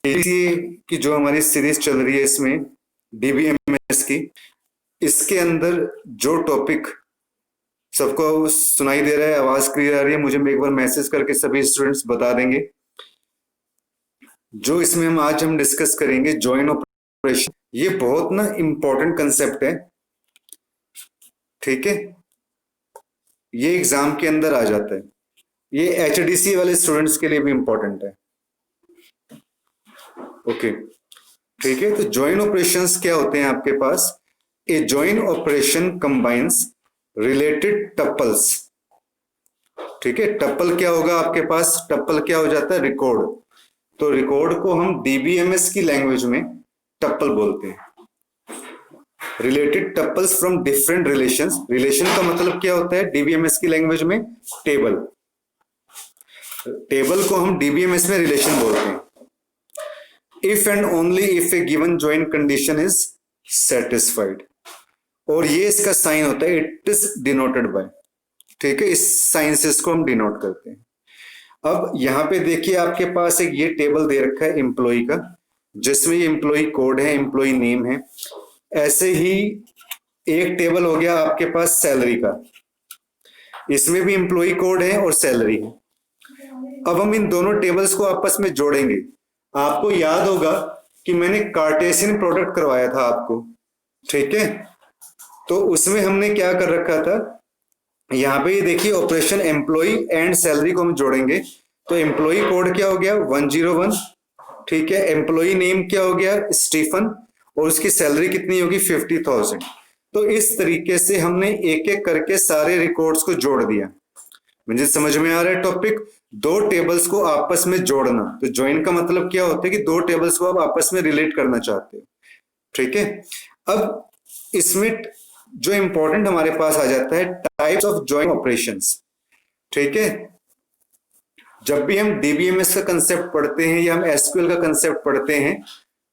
ADC की जो हमारी सीरीज चल रही है इसमें डीबीएमएस की, इसके अंदर जो टॉपिक सबको सुनाई दे रहा है, आवाज क्लियर आ रही है, मुझे एक बार मैसेज करके सभी स्टूडेंट्स बता देंगे। जो इसमें हम डिस्कस करेंगे जॉइन ऑपरेशन, ये बहुत ना इम्पोर्टेंट कंसेप्ट है, ठीक है। ये एग्जाम के अंदर आ जाता है, ये एचडीसी वाले स्टूडेंट्स के लिए भी इम्पोर्टेंट है। ओके, ठीक है। तो जॉइन ऑपरेशंस क्या होते हैं आपके पास? A join operation combines related tuples, ठीक है। टपल क्या होगा आपके पास? टपल क्या हो जाता है? रिकॉर्ड। तो रिकॉर्ड को हम डीबीएमएस की लैंग्वेज में टपल बोलते हैं। Related tuples from different relations. Relation का मतलब क्या होता है डीबीएमएस की लैंग्वेज में? टेबल। टेबल को हम डीबीएमएस में रिलेशन बोलते हैं। If and only if A given join condition is satisfied, और ये इसका साइन होता है, इट इज डिनोटेड बाय, ठीक है। इस साइंसेस को हम डिनोट करते हैं। अब यहां पे देखिए आपके पास एक ये टेबल दे रखा है एम्प्लॉय का, जिसमें ये एम्प्लॉय कोड है, एम्प्लॉय नेम है। ऐसे ही एक टेबल हो गया आपके पास सैलरी का, इसमें भी एम्प्लॉय कोड है और सैलरी है। अब हम इन दोनों टेबल्स को आपस में जोड़ेंगे। आपको याद होगा कि मैंने कार्टेशियन प्रोडक्ट करवाया था आपको, ठीक है। तो उसमें हमने क्या कर रखा था, यहाँ पे देखिए ऑपरेशन एम्प्लॉय एंड सैलरी को हम जोड़ेंगे। तो एम्प्लॉय कोड क्या हो गया? 101, ठीक है। एम्प्लॉय नेम क्या हो गया? स्टीफन, और उसकी सैलरी कितनी होगी? 50,000। तो इस तरीके से हमने एक एक करके सारे रिकॉर्ड्स को जोड़ दिया। मुझे समझ में आ रहा है टॉपिक? दो टेबल्स को आपस में जोड़ना। तो ज्वाइन का मतलब क्या होता है कि दो टेबल्स को आप आपस में रिलेट करना चाहते हो, ठीक है। अब इसमें जो इंपॉर्टेंट हमारे पास आ जाता है टाइप्स ऑफ ज्वाइन ऑपरेशंस, ठीक है। जब भी हम डीबीएमएस का कंसेप्ट पढ़ते हैं या हम एसक्यूएल का कंसेप्ट पढ़ते हैं,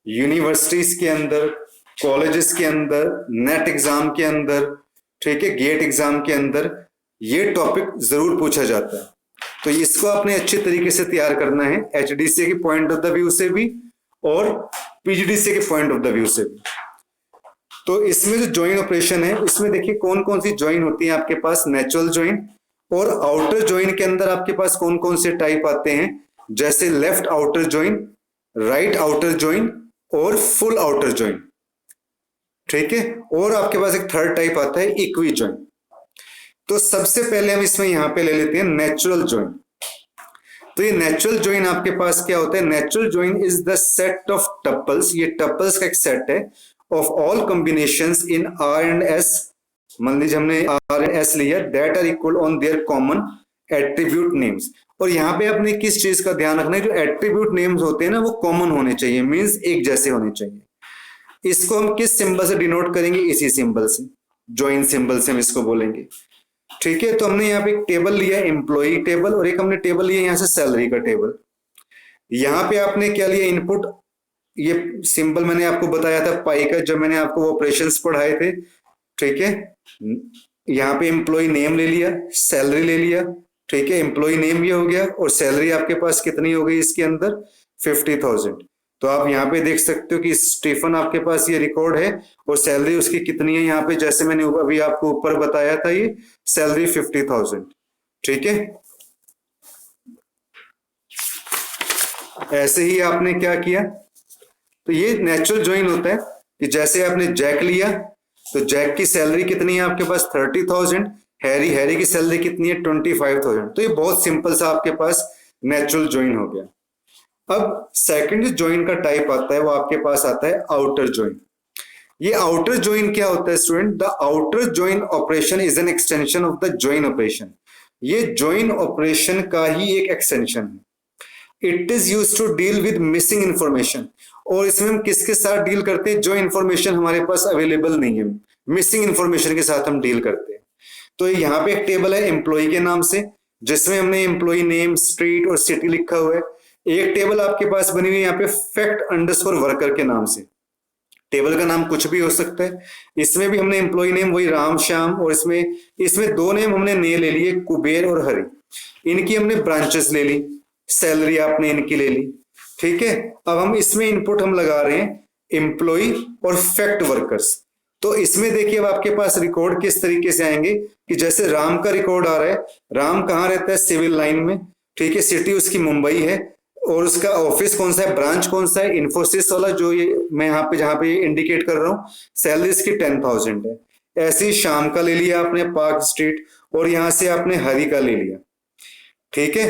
यूनिवर्सिटीज के अंदर, कॉलेजेस के अंदर, नेट एग्जाम के अंदर, ठीक है, गेट एग्जाम के अंदर, ये टॉपिक जरूर पूछा जाता है। तो इसको आपने अच्छे तरीके से तैयार करना है, एचडीसी के पॉइंट ऑफ द व्यू से भी और पीजीडीसी के पॉइंट ऑफ द व्यू से भी। तो इसमें जो ज्वाइन ऑपरेशन है, इसमें देखिए कौन कौन सी ज्वाइन होती है आपके पास? नेचुरल ज्वाइन, और आउटर ज्वाइन के अंदर आपके पास कौन कौन से टाइप आते हैं? जैसे left outer join, right outer join और फुल आउटर ज्वाइन, ठीक है। और आपके पास एक थर्ड टाइप आता है इक्वी ज्वाइन। तो सबसे पहले हम इसमें यहां पे ले लेते हैं नेचुरल ज्वाइन। तो ये नेचुरल ज्वाइन आपके पास क्या होता है? Natural join is the set of tuples, ये टपल्स का एक सेट है, of all combinations in R and S. मान लीजिए हमने आर एंड एस लिया, that are equal on their common attribute names. और यहाँ पे आपने किस चीज का ध्यान रखना है? जो एट्रीब्यूट नेम्स होते हैं ना, वो कॉमन होने चाहिए, मींस एक जैसे होने चाहिए। इसको हम किस सिंबल से डिनोट करेंगे? इसी सिंबल से, ज्वाइन सिंबल से हम इसको बोलेंगे, ठीक है। तो हमने यहाँ पे एक टेबल लिया एम्प्लॉय टेबल, और एक हमने टेबल लिया यहाँ से सैलरी का टेबल। यहाँ पे आपने क्या लिया? इनपुट, ये सिंबल मैंने आपको बताया था पाई का, जब मैंने आपको ऑपरेशंस पढ़ाए थे, ठीक है। यहाँ पे एम्प्लॉय नेम ले लिया, सैलरी ले लिया, ठीक है। एम्प्लॉय नेम ये हो गया, और सैलरी आपके पास कितनी हो गई इसके अंदर? 50,000। तो आप यहाँ पे देख सकते हो कि स्टीफन आपके पास ये रिकॉर्ड है, और सैलरी उसकी कितनी है यहाँ पे, जैसे मैंने अभी आपको ऊपर बताया था, ये सैलरी 50,000, ठीक है। ऐसे ही आपने क्या किया? तो ये नेचुरल ज्वाइन होता है कि जैसे आपने जैक लिया, तो जैक की सैलरी कितनी है आपके पास? 30,000। हैरी की सैलरी कितनी है? 25,000। तो ये बहुत सिंपल सा आपके पास नेचुरल ज्वाइन हो गया। अब सेकंड ज्वाइन का टाइप आता है, वो आपके पास आता है आउटर ज्वाइन। ये आउटर ज्वाइन क्या होता है student? The outer join operation is an extension of the join operation. ये ज्वाइन ऑपरेशन का ही एक एक्सटेंशन है। It is used to deal with missing information. और इसमें हम किसके साथ डील करते हैं? जो इंफॉर्मेशन हमारे पास अवेलेबल नहीं है, मिसिंग इंफॉर्मेशन के साथ हम डील करते हैं। तो यहाँ पे एक टेबल है एम्प्लॉय के नाम से, जिसमें हमने एम्प्लॉय नेम, स्ट्रीट और सिटी लिखा हुआ है। एक टेबल आपके पास बनी हुई है यहाँ पे फैक्ट अंडरस्कोर वर्कर के नाम से। टेबल का नाम कुछ भी हो सकता है। इसमें भी हमने एम्प्लॉय नेम वही राम श्याम, और इसमें दो नेम हमने ले लिए, कुबेर और हरि। इनकी हमने ब्रांचेस ले ली, सैलरी आपने इनकी ले ली, ठीक है, अब हम इसमें इनपुट हम लगा रहे हैं एम्प्लॉय और फैक्ट वर्कर्स। तो इसमें देखिए अब आपके पास रिकॉर्ड किस तरीके से आएंगे कि जैसे राम का रिकॉर्ड आ रहा है, राम कहाँ रहता है, सिविल लाइन में, ठीक है, सिटी उसकी मुंबई है, और उसका ऑफिस कौन सा है, ब्रांच कौन सा है, इन्फोसिस वाला, जो ये मैं यहाँ पे जहाँ पे इंडिकेट कर रहा हूँ, सैलरी इसकी 10,000 है। ऐसे ही शाम का ले लिया आपने पार्क स्ट्रीट, और यहाँ से आपने हरि का ले लिया, ठीक है।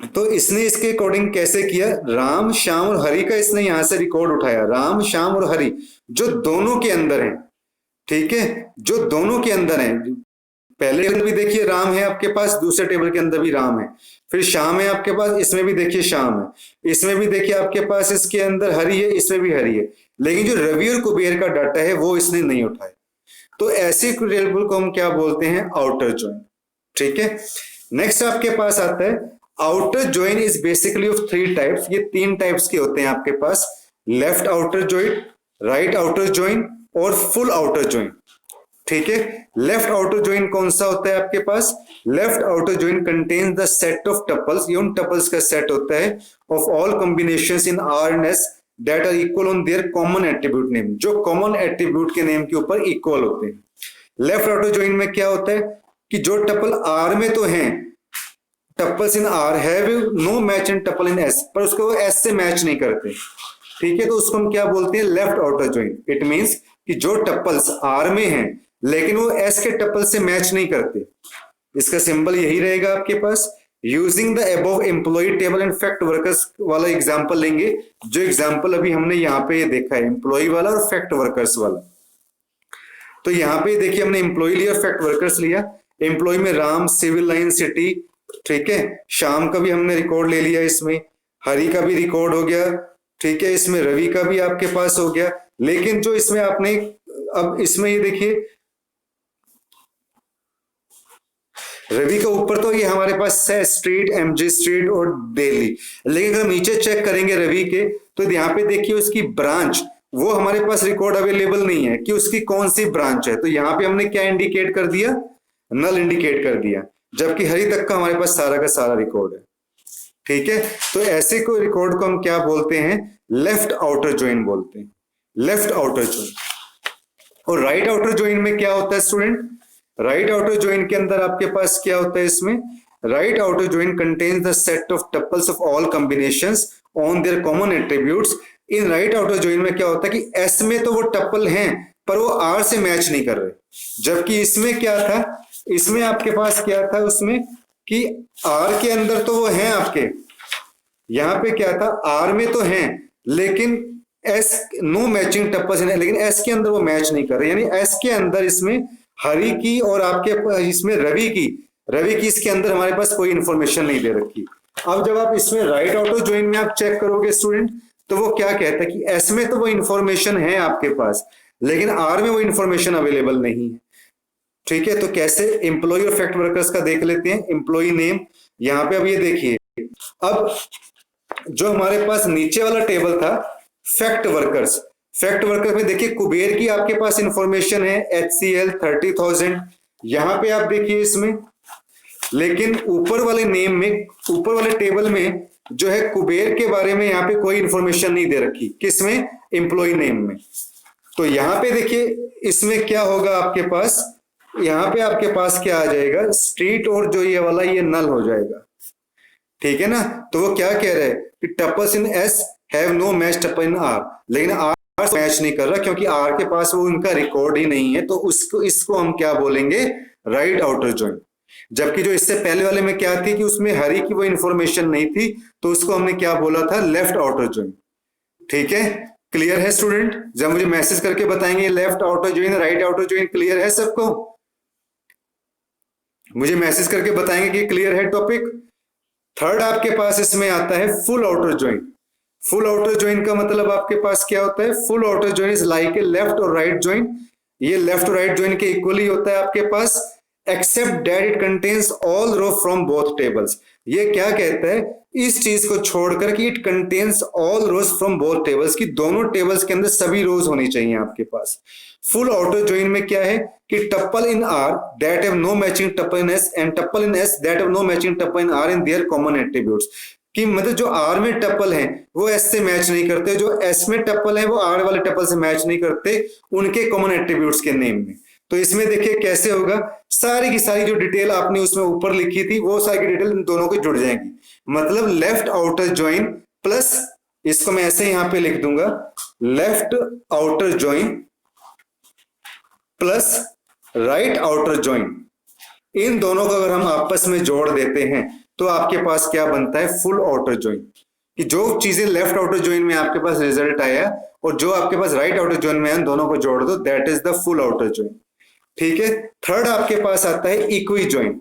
तो इसने इसके अकॉर्डिंग कैसे किया, राम श्याम और हरि का इसने यहां से रिकॉर्ड उठाया, राम श्याम और हरि जो दोनों के अंदर हैं, ठीक है, जो दोनों के अंदर हैं। पहले टेबल भी देखिए राम है आपके पास, दूसरे टेबल के अंदर भी राम है, फिर श्याम है आपके पास, इसमें भी देखिए श्याम है, इसमें भी देखिए आपके पास इसके अंदर हरि है, इसमें भी हरि है, लेकिन जो रवि और कुबेर का डाटा है वो इसने नहीं उठाया। तो ऐसे टेबल को हम क्या बोलते हैं, आउटर ज्वाइन, ठीक है। नेक्स्ट आपके पास आता है outer join is basically of 3 types, ये 3 टाइप्स के होते हैं आपके पास, left outer join, right outer join और फुल आउटर ज्वाइन, ठीक है। लेफ्ट आउटर ज्वाइन कौन सा होता है आपके पास, left outer join contains the set of tuples, ये उन टपल्स का सेट होता है of all combinations in R and S that are equal on their common attribute name, जो कॉमन एट्रीब्यूट के नेम के ऊपर इक्वल होते हैं। लेफ्ट आउटर ज्वाइन में क्या होता है कि जो टपल आर में तो हैं, tuples in R have no match in tuple in S, पर उसको वो एस से मैच नहीं करते, ठीक है, तो उसको हम क्या बोलते हैं, left outer join. It means कि जो टपल्स आर में हैं लेकिन वो एस के टपल से मैच नहीं करते, इसका सिंबल यही रहेगा आपके पास। Using the above employee table and fact workers वाला एग्जांपल लेंगे, जो एग्जांपल अभी हमने यहाँ पे देखा है एम्प्लॉय वाला और फैक्ट वर्कर्स वाला। तो यहाँ पे देखिए हमने एम्प्लॉय लिया, फैक्ट वर्कर्स लिया। एम्प्लॉय में राम, सिविल लाइन, सिटी, ठीक है, शाम का भी हमने रिकॉर्ड ले लिया, इसमें हरि का भी रिकॉर्ड हो गया, ठीक है, इसमें रवि का भी आपके पास हो गया। लेकिन जो इसमें आपने अब इसमें ये देखिए रवि का ऊपर तो ये हमारे पास है स्ट्रीट, एमजी स्ट्रीट और दिल्ली, लेकिन अगर नीचे चेक करेंगे रवि के तो यहाँ पे देखिए उसकी ब्रांच, वो हमारे पास रिकॉर्ड अवेलेबल नहीं है कि उसकी कौन सी ब्रांच है। तो यहाँ पे हमने क्या इंडिकेट कर दिया, नल इंडिकेट कर दिया, जबकि हरि तक का हमारे पास सारा का सारा रिकॉर्ड है, ठीक है। तो ऐसे को रिकॉर्ड को हम क्या बोलते हैं, लेफ्ट आउटर ज्वाइन बोलते हैं, लेफ्ट आउटर ज्वाइन। और राइट आउटर ज्वाइन में क्या होता है स्टूडेंट, राइट आउटर ज्वाइन के अंदर आपके पास क्या होता है, इसमें right outer join contains the set of tuples of all combinations on their common attributes. In right outer join में क्या होता है कि एस में तो वो टपल हैं पर वो आर से मैच नहीं कर रहे, जबकि इसमें क्या था, इसमें आपके पास क्या था उसमें कि आर के अंदर तो वो हैं आपके, यहां पे क्या था, आर में तो हैं लेकिन एस नो मैचिंग टपल्स, लेकिन एस के अंदर वो मैच नहीं कर रहे, यानी एस के अंदर इसमें हरि की और आपके इसमें रवि की इसके अंदर हमारे पास कोई इंफॉर्मेशन नहीं दे रखी। अब जब आप इसमें राइट आउटर ज्वाइन में आप चेक करोगे स्टूडेंट, तो वो क्या कहता है कि एस में तो वो इंफॉर्मेशन है आपके पास लेकिन आर में वो इंफॉर्मेशन अवेलेबल नहीं है, ठीक है। तो कैसे, एम्प्लॉय और फैक्ट वर्कर्स का देख लेते हैं। एम्प्लॉय नेम यहाँ पे अब ये देखिए, अब जो हमारे पास नीचे वाला टेबल था फैक्ट वर्कर्स, फैक्ट वर्कर्स में देखिए कुबेर की आपके पास इंफॉर्मेशन है HCL 30,000, यहां पे आप देखिए इसमें, लेकिन ऊपर वाले नेम में, ऊपर वाले टेबल में जो है कुबेर के बारे में यहाँ पे कोई इंफॉर्मेशन नहीं दे रखी, किसमें, एम्प्लॉय नेम में। तो यहाँ पे देखिए इसमें क्या होगा आपके पास, यहाँ पे आपके पास क्या आ जाएगा, स्ट्रीट और जो ये वाला ये नल हो जाएगा, ठीक है ना। तो वो क्या कह रहे हैं कि tuples in S have no match tuple in R, लेकिन आर मैच नहीं कर रहा क्योंकि आर के पास वो उनका रिकॉर्ड ही नहीं है, तो उसको इसको हम क्या बोलेंगे, राइट आउटर ज्वाइन। जबकि जो इससे पहले वाले में क्या थी कि उसमें हरि की वो इंफॉर्मेशन नहीं थी, तो उसको हमने क्या बोला था, लेफ्ट आउटर ज्वाइन, ठीक है। क्लियर है स्टूडेंट, जब मुझे मैसेज करके बताएंगे left outer join, right outer join, clear है सबको, मुझे मैसेज करके बताएंगे कि क्लियर है टॉपिक। थर्ड आपके पास इसमें आता है full outer join. Full outer join का मतलब आपके पास क्या होता है, full outer join is like a left और राइट ज्वाइन, ये लेफ्ट और राइट ज्वाइन के इक्वली होता है आपके पास, except that it contains all row from both tables. ये क्या कहता है, इस चीज को छोड़कर कि it contains all rows from both tables, की दोनों टेबल्स के अंदर सभी रोज होनी चाहिए आपके पास। फुल आउटर ज्वाइन में क्या है कि tuple in R that have no matching tuple in S and tuple in S that have no matching tuple in R in their common attributes. कि मतलब जो आर में टपल है वो एस से मैच नहीं करते, जो एस में टपल है वो आर वाले टपल से मैच नहीं करते उनके कॉमन एट्रीब्यूट्स के नेम में। तो इसमें देखिए कैसे होगा, सारी की सारी जो डिटेल आपने उसमें ऊपर लिखी थी वो सारी डिटेल इन दोनों की जुड़ जाएंगी। मतलब लेफ्ट आउटर ज्वाइन प्लस, इसको मैं ऐसे यहां पे लिख दूंगा, left outer join plus right outer join, इन दोनों को अगर हम आपस में जोड़ देते हैं तो आपके पास क्या बनता है, फुल आउटर ज्वाइन। कि जो चीजें लेफ्ट आउटर ज्वाइन में आपके पास रिजल्ट आया और जो आपके पास राइट आउटर ज्वाइन में है, दोनों को जोड़ दो, that is the full outer join. ठीक है। थर्ड आपके पास आता है equi join.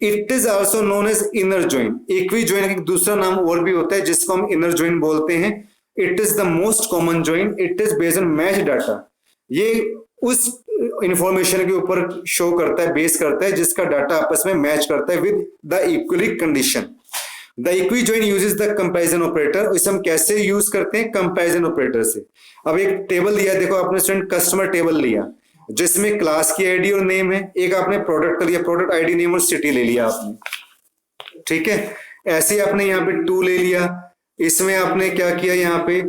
It is also known as inner join. Equi join का दूसरा नाम और भी होता है जिसको हम इनर ज्वाइन बोलते हैं। It is the most common join. It is based on match data. ये उस इंफॉर्मेशन के ऊपर शो करता है, बेस करता है जिसका डाटा आपस में मैच करता है with the equally condition. The equi join uses the comparison operator. इसे हम कैसे यूज करते हैं, कंपैरिजन ऑपरेटर से। अब एक टेबल लिया, देखो आपने स्टूडेंट कस्टमर टेबल लिया जिसमें क्लास की आईडी और नेम है, एक आपने प्रोडक्ट का लिया, प्रोडक्ट आईडी नेम और सिटी ले लिया आपने। ठीक है। ऐसे आपने यहाँ पे 2 ले लिया, इसमें आपने क्या किया, यहाँ पे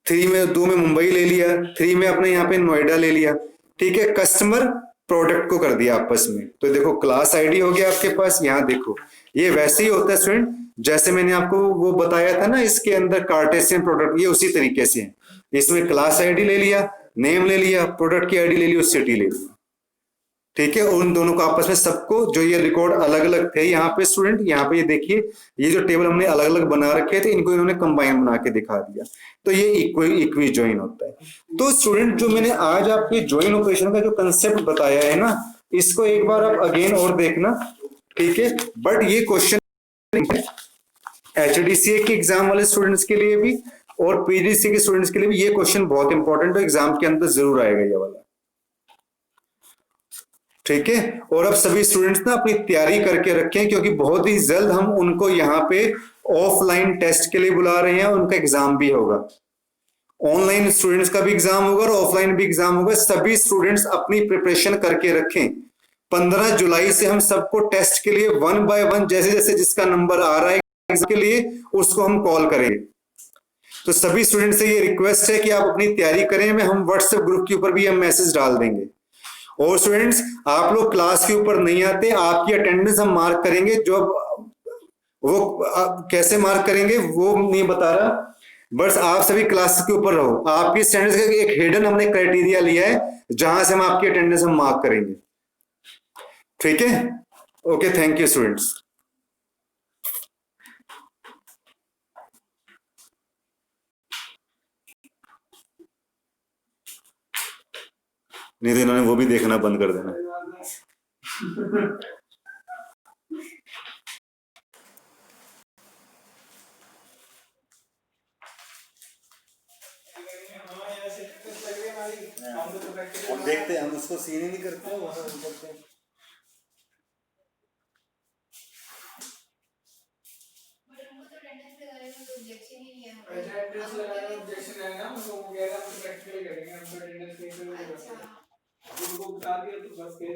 3 में 2 में मुंबई ले लिया, 3 में आपने यहाँ पे नोएडा ले लिया। ठीक है। कस्टमर प्रोडक्ट को कर दिया आपस में, तो देखो क्लास आईडी हो गया आपके पास। यहाँ देखो ये वैसे ही होता है स्टूडेंट जैसे मैंने आपको वो बताया था ना, इसके अंदर कार्टेशियन प्रोडक्ट, ये उसी तरीके से है। इसमें क्लास आईडी ले लिया, नेम ले लिया, प्रोडक्ट की आईडी ले ली और सिटी ले लिया। ठीक है। उन दोनों को आपस में सबको, जो ये रिकॉर्ड अलग अलग थे यहाँ पे स्टूडेंट, यहाँ पे ये देखिए ये जो टेबल हमने अलग अलग बना रखे थे इनको इन्होंने कंबाइन बना के दिखा दिया, तो ये इक्वी ज्वाइन होता है। तो स्टूडेंट जो मैंने आज आपके ज्वाइन ऑपरेशन का जो कंसेप्ट बताया है ना, इसको एक बार आप अगेन और देखना। ठीक है। बट ये क्वेश्चन एचडीसीए के एग्जाम वाले स्टूडेंट्स के लिए भी और पीजीसी के स्टूडेंट्स के लिए भी ये क्वेश्चन बहुत इंपॉर्टेंट है, एग्जाम के अंदर जरूर आएगा ये वाला। ठीक है। और अब सभी स्टूडेंट्स ना अपनी तैयारी करके रखें क्योंकि बहुत ही जल्द हम उनको यहाँ पे ऑफलाइन टेस्ट के लिए बुला रहे हैं, उनका एग्जाम भी होगा। ऑनलाइन स्टूडेंट्स का भी एग्जाम होगा और ऑफलाइन भी एग्जाम होगा। सभी स्टूडेंट्स अपनी प्रिपरेशन करके रखें। 15 जुलाई से हम सबको टेस्ट के लिए 1 बाय 1 जैसे जैसे जिसका नंबर आ रहा है एग्जाम के लिए उसको हम कॉल करेंगे। तो सभी स्टूडेंट से ये रिक्वेस्ट है कि आप अपनी तैयारी करें। मैं हम व्हाट्सएप ग्रुप के ऊपर भी हम मैसेज डाल देंगे। और स्टूडेंट्स आप लोग क्लास के ऊपर नहीं आते, आपकी अटेंडेंस हम मार्क करेंगे। जो वो कैसे मार्क करेंगे वो नहीं बता रहा, बस आप सभी क्लास के ऊपर रहो। आपकी अटेंडेंस का एक हिडन हमने क्राइटेरिया लिया है जहां से हम आपकी अटेंडेंस हम मार्क करेंगे। ठीक है। Okay, thank you students. नहीं तो इन्होंने वो भी देखना बंद कर देना। हम देखते हैं, हम उसको सीन ही नहीं करते हैं, वहां करते हैं। अटेंडेंस लगाना ऑब्जेक्शन है ना, वो कह रहा हम प्रैक्टिकल करेंगे, हम अटेंडेंस नहीं करेंगे। उनको बता दिया तो बस कह